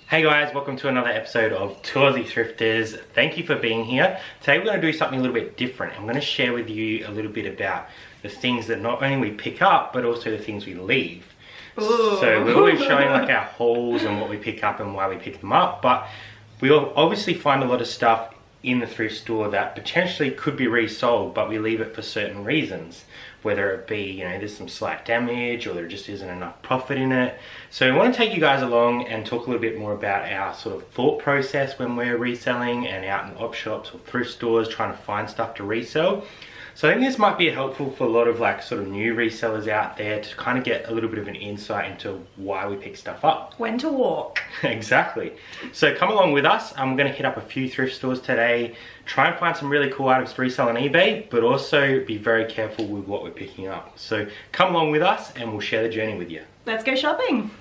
Hey guys, welcome to another episode of Two Aussie Thrifters. Thank you for being here. Today we're going to do something a little bit different. I'm going to share with you a little bit about the things that not only we pick up, but also the things we leave. Ooh. So we're always showing like our hauls and what we pick up and why we pick them up, but we obviously find a lot of stuff in the thrift store that potentially could be resold, but we leave it for certain reasons. Whether it be, there's some slight damage or there just isn't enough profit in it. So I want to take you guys along and talk a little bit more about our sort of thought process when we're reselling and out in op shops or thrift stores trying to find stuff to resell. So I think this might be helpful for a lot of like sort of new resellers out there to kind of get a little bit of an insight into why we pick stuff up. When to walk. Exactly. So come along with us. I'm going to hit up a few thrift stores today, try and find some really cool items to resell on eBay, but also be very careful with what we're picking up. So come along with us and we'll share the journey with you. Let's go shopping.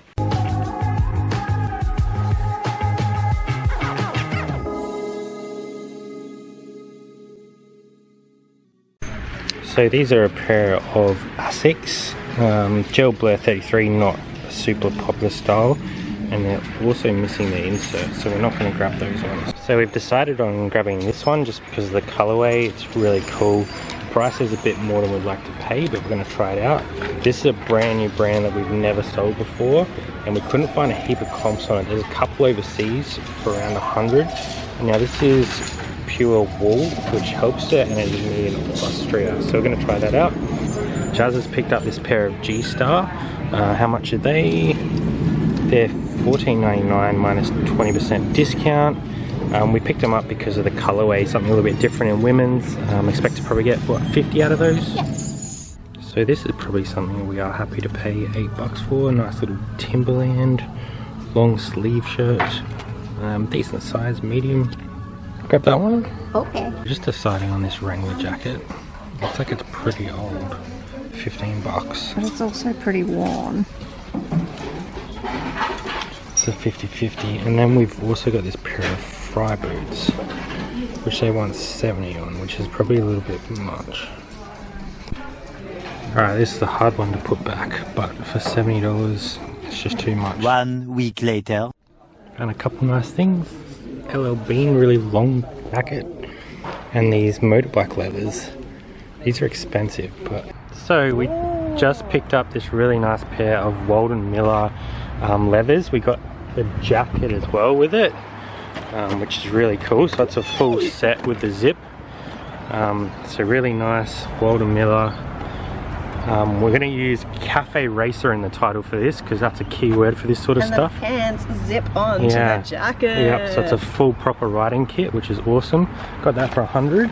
So these are a pair of Asics, Gel Blur 33, not a super popular style, and they're also missing the insert, so we're not going to grab those ones. So we've decided on grabbing this one just because of the colorway. It's really cool. The price is a bit more than we'd like to pay, but we're going to try it out. This is a brand new brand that we've never sold before, and we couldn't find a heap of comps on it. There's a couple overseas for around 100. Now this is pure wool, which helps it, and it is made in Austria, so we're going to try that out. Jazz has picked up this pair of G-Star. How much are they? They're $14.99 minus 20% discount. We picked them up because of the colorway, something a little bit different in women's. Expect to probably get what, 50 out of those? Yes. So this is probably something we are happy to pay $8 for. Nice little Timberland long sleeve shirt, decent size, medium. Grab that one. Okay. Just deciding on this Wrangler jacket. Looks like it's pretty old. $15. But it's also pretty worn. It's a 50-50. And then we've also got this pair of Fry boots, which they want 70 on, which is probably a little bit much. Alright, this is the hard one to put back, but for $70, it's just too much. 1 week later. Found a couple nice things. LL Bean, really long jacket, and these motorbike leathers. These are expensive, but... So we just picked up this really nice pair of Walden Miller leathers. We got the jacket as well with it, which is really cool. So it's a full set with the zip. So really nice Walden Miller. We're going to use Cafe Racer in the title for this because that's a key word for this sort of stuff. And the pants zip on to the jacket. Yep, so it's a full proper riding kit, which is awesome. Got that for 100.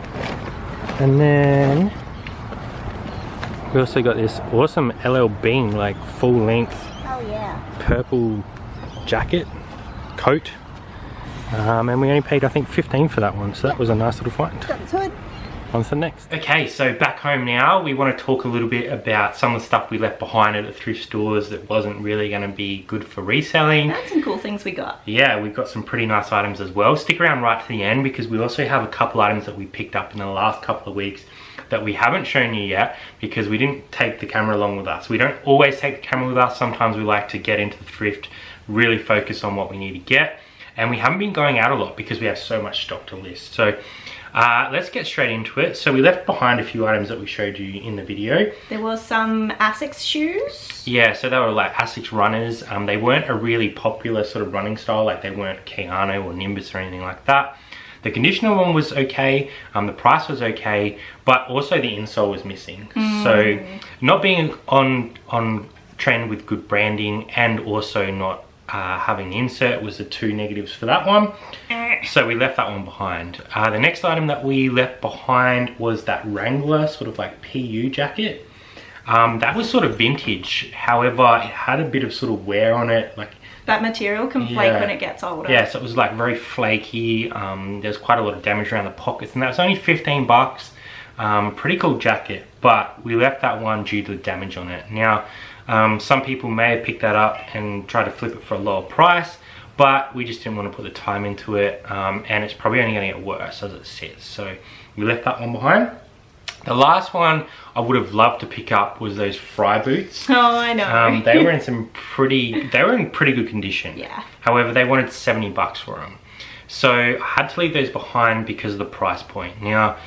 And then we also got this awesome LL Bean, like full length purple jacket, coat. And we only paid, I think, 15 for that one, so that was a nice little find. That's good. On to the next. Okay, so back home now, we want to talk a little bit about some of the stuff we left behind at the thrift stores that wasn't really going to be good for reselling. That's some cool things we got. Yeah, we've got some pretty nice items as well. Stick around right to the end because we also have a couple items that we picked up in the last couple of weeks that we haven't shown you yet because we didn't take the camera along with us. We don't always take the camera with us. Sometimes we like to get into the thrift, really focus on what we need to get. And we haven't been going out a lot because we have so much stock to list. So let's get straight into it. So we left behind a few items that we showed you in the video. There was some Asics shoes. Yeah, so they were like Asics runners. They weren't a really popular sort of running style, like they weren't Keanu or Nimbus or anything like that. The conditioner one was okay, the price was okay, but also the insole was missing. So not being on trend with good branding and also not having the insert was the two negatives for that one. So we left that one behind. The next item that we left behind was that Wrangler sort of like PU jacket. That was sort of vintage, however it had a bit of sort of wear on it, like that material can flake when it gets older. Yeah, so it was like very flaky. There's quite a lot of damage around the pockets, and that was only 15 bucks. Pretty cool jacket, but we left that one due to the damage on it. Now some people may have picked that up and tried to flip it for a lower price, but we just didn't want to put the time into it, and it's probably only going to get worse as it sits. So we left that one behind. The last one I would have loved to pick up was those Fry boots. Oh, I know. They were in pretty good condition. Yeah. However, they wanted 70 bucks for them. So I had to leave those behind because of the price point. Now,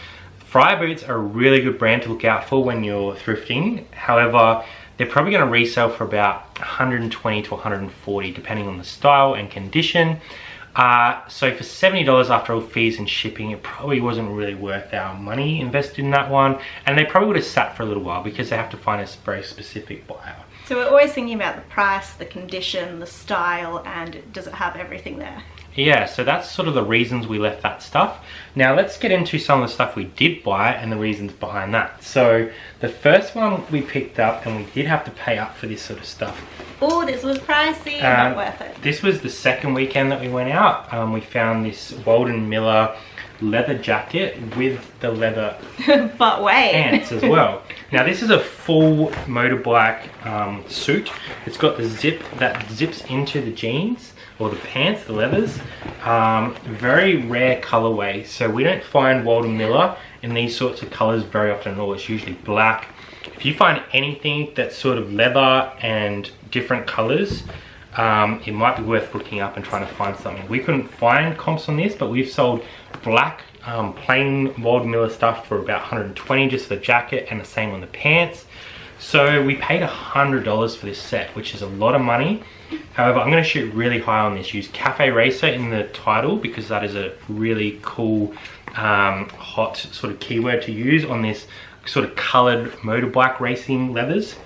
Fry boots are a really good brand to look out for when you're thrifting. However, they're probably going to resell for about 120 to 140 depending on the style and condition. So for $70 after all fees and shipping, it probably wasn't really worth our money invested in that one. And they probably would have sat for a little while because they have to find a very specific buyer. So we're always thinking about the price, the condition, the style, and does it have everything there? Yeah, so that's sort of the reasons we left that stuff. Now let's get into some of the stuff we did buy and the reasons behind that. So the first one we picked up, and we did have to pay up for this sort of stuff. Oh, this was pricey, not worth it. This was the second weekend that we went out. We found this Walden Miller leather jacket with the leather but wait, pants as well. Now this is a full motorbike suit. It's got the zip that zips into the jeans or the pants, the leathers. Very rare colorway, so we don't find Walden Miller in these sorts of colors very often at all. It's usually black. If you find anything that's sort of leather and different colors, it might be worth looking up and trying to find something. We couldn't find comps on this, but we've sold black plain Walden Miller stuff for about 120 just for the jacket, and the same on the pants. So we paid $100 for this set, which is a lot of money. However, I'm going to shoot really high on this. Use Cafe Racer in the title because that is a really cool hot sort of keyword to use on this sort of coloured motorbike racing leathers.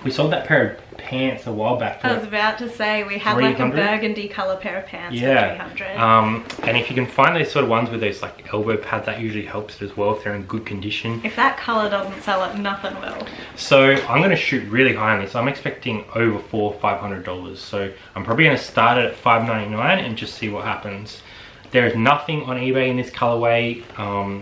We sold that pair of pants a while back. I was about to say, we had like a burgundy colour pair of pants for 300. And if you can find those sort of ones with those like elbow pads, that usually helps as well if they're in good condition. If that colour doesn't sell it, nothing will. So I'm going to shoot really high on this. I'm expecting over $400 or $500. So I'm probably going to start it at $599 and just see what happens. There is nothing on eBay in this colorway,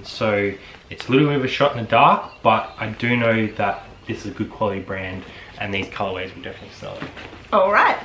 so it's a little bit of a shot in the dark, but I do know that this is a good quality brand and these colorways will definitely sell it. All right.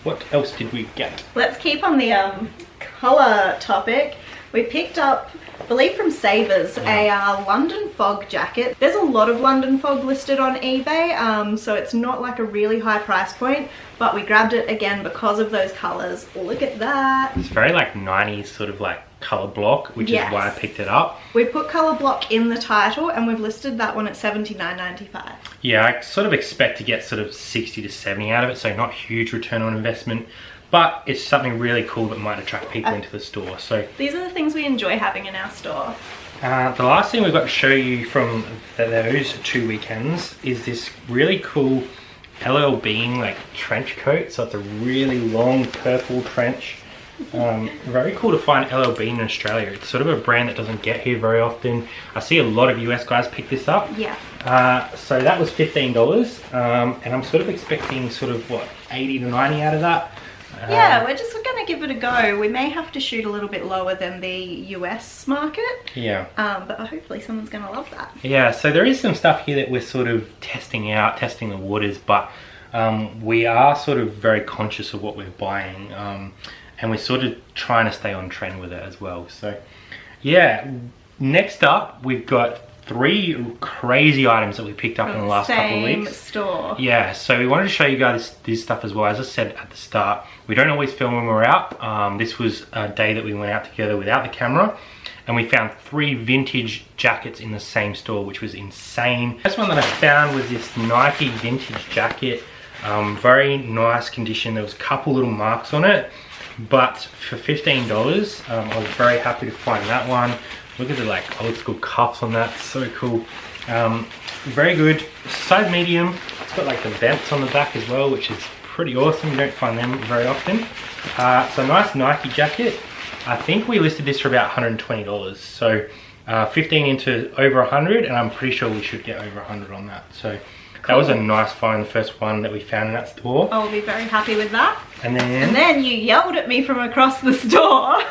What else did we get? Let's keep on the color topic. We picked up, I believe from Savers, a London Fog jacket. There's a lot of London Fog listed on eBay, so it's not like a really high price point, but we grabbed it again because of those colors. Oh, look at that. It's very like 90s sort of like color block, which is why I picked it up. We put color block in the title and we've listed that one at $79.95. Yeah, I sort of expect to get sort of 60 to 70 out of it, so not huge return on investment, but it's something really cool that might attract people into the store. So these are the things we enjoy having in our store. The last thing we've got to show you from those 2 weekends is this really cool LL Bean like trench coat. So it's a really long purple trench. Very cool to find LL Bean in Australia. It's sort of a brand that doesn't get here very often. I see a lot of US guys pick this up. Yeah. So that was $15, and I'm sort of expecting sort of what, 80 to 90 out of that. Yeah, we're just going to give it a go. We may have to shoot a little bit lower than the US market. Yeah. But hopefully someone's going to love that. Yeah, so there is some stuff here that we're sort of testing out, testing the waters, but we are sort of very conscious of what we're buying. And we're sort of trying to stay on trend with it as well. So yeah, next up we've got 3 crazy items that we picked up in the last couple of weeks. Store. Yeah, so we wanted to show you guys this stuff as well. As I said at the start, we don't always film when we're out. This was a day that we went out together without the camera, and we found 3 vintage jackets in the same store, which was insane. The first one that I found was this Nike vintage jacket. Very nice condition. There was a couple little marks on it, but for $15, I was very happy to find that one. Look at the like old school cuffs on that, so cool. Very good, size medium. It's got like the vents on the back as well, which is pretty awesome. You don't find them very often. So nice Nike jacket. I think we listed this for about $120. So 15 into over 100, and I'm pretty sure we should get over 100 on that. So that was a nice find, the first one that we found in that store. I'll be very happy with that. And then you yelled at me from across the store.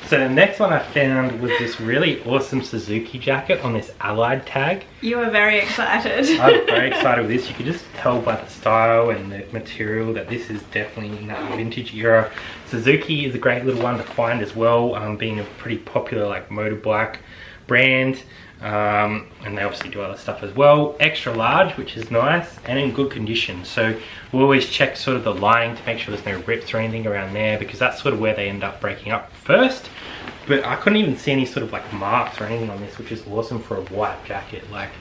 So the next one I found was this really awesome Suzuki jacket on this Allied tag. You were very excited. I was very excited with this. You could just tell by the style and the material that this is definitely in that vintage era. Suzuki is a great little one to find as well, being a pretty popular like motorbike brand. And they obviously do other stuff as well. Extra large, which is nice, and in good condition. So we always check sort of the lining to make sure there's no rips or anything around there, because that's sort of where they end up breaking up first. But I couldn't even see any sort of like marks or anything on this, which is awesome for a white jacket. Like,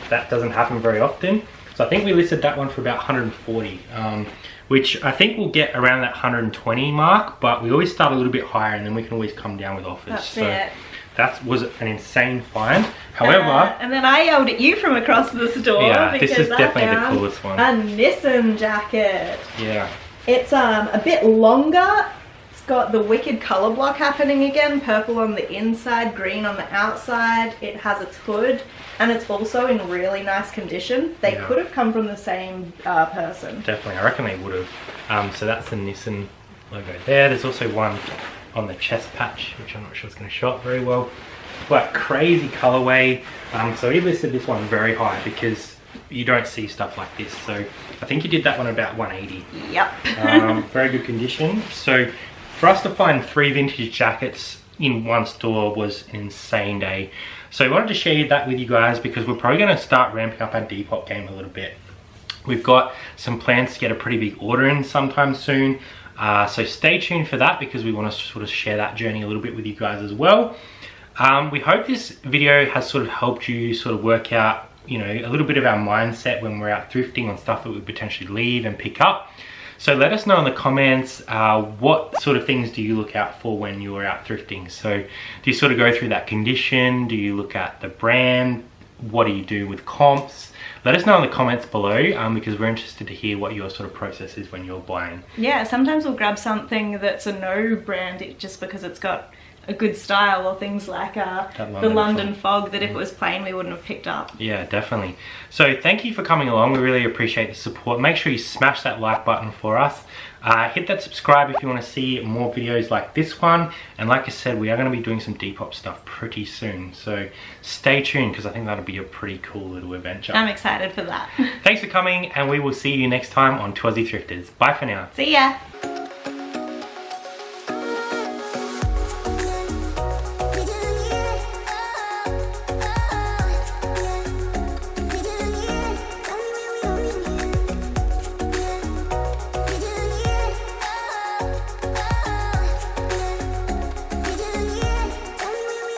that doesn't happen very often. So I think we listed that one for about 140, which I think we'll get around that 120 mark, but we always start a little bit higher and then we can always come down with offers. That's so it. that was an insane find. However, and then I yelled at you from across the store. yeah, this because is I definitely the found coolest one. A Nissan jacket. Yeah, It's a bit longer. It's got the wicked color block happening again. Purple on the inside, green on the outside. It has its hood, and it's also in really nice condition. They could have come from the same person. definitely. I reckon they would have. So that's the Nissan logo there. There's also one on the chest patch, which I'm not sure is going to show up very well. But crazy colorway. So we listed this one very high because you don't see stuff like this. So I think you did that one about 180. Yep. Very good condition. So for us to find 3 vintage jackets in one store was an insane day. So I wanted to share that with you guys because we're probably going to start ramping up our Depop game a little bit. We've got some plans to get a pretty big order in sometime soon. So stay tuned for that because we want to sort of share that journey a little bit with you guys as well. We hope this video has sort of helped you sort of work out, you know, a little bit of our mindset when we're out thrifting on stuff that we potentially leave and pick up. So let us know in the comments, what sort of things do you look out for when you're out thrifting? So do you sort of go through that condition? Do you look at the brand? What do you do with comps? Let us know in the comments below because we're interested to hear what your sort of process is when you're buying. Yeah, sometimes we'll grab something that's a no brand just because it's got a good style, or things like the London Fog that if it was plain we wouldn't have picked up. Yeah, definitely. So thank you for coming along. We really appreciate the support. Make sure you smash that like button for us. Hit that subscribe if you want to see more videos like this one. And like I said, we are going to be doing some Depop stuff pretty soon. So stay tuned because I think that'll be a pretty cool little adventure. I'm excited for that. Thanks for coming, and we will see you next time on Twazzy Thrifters. Bye for now. See ya.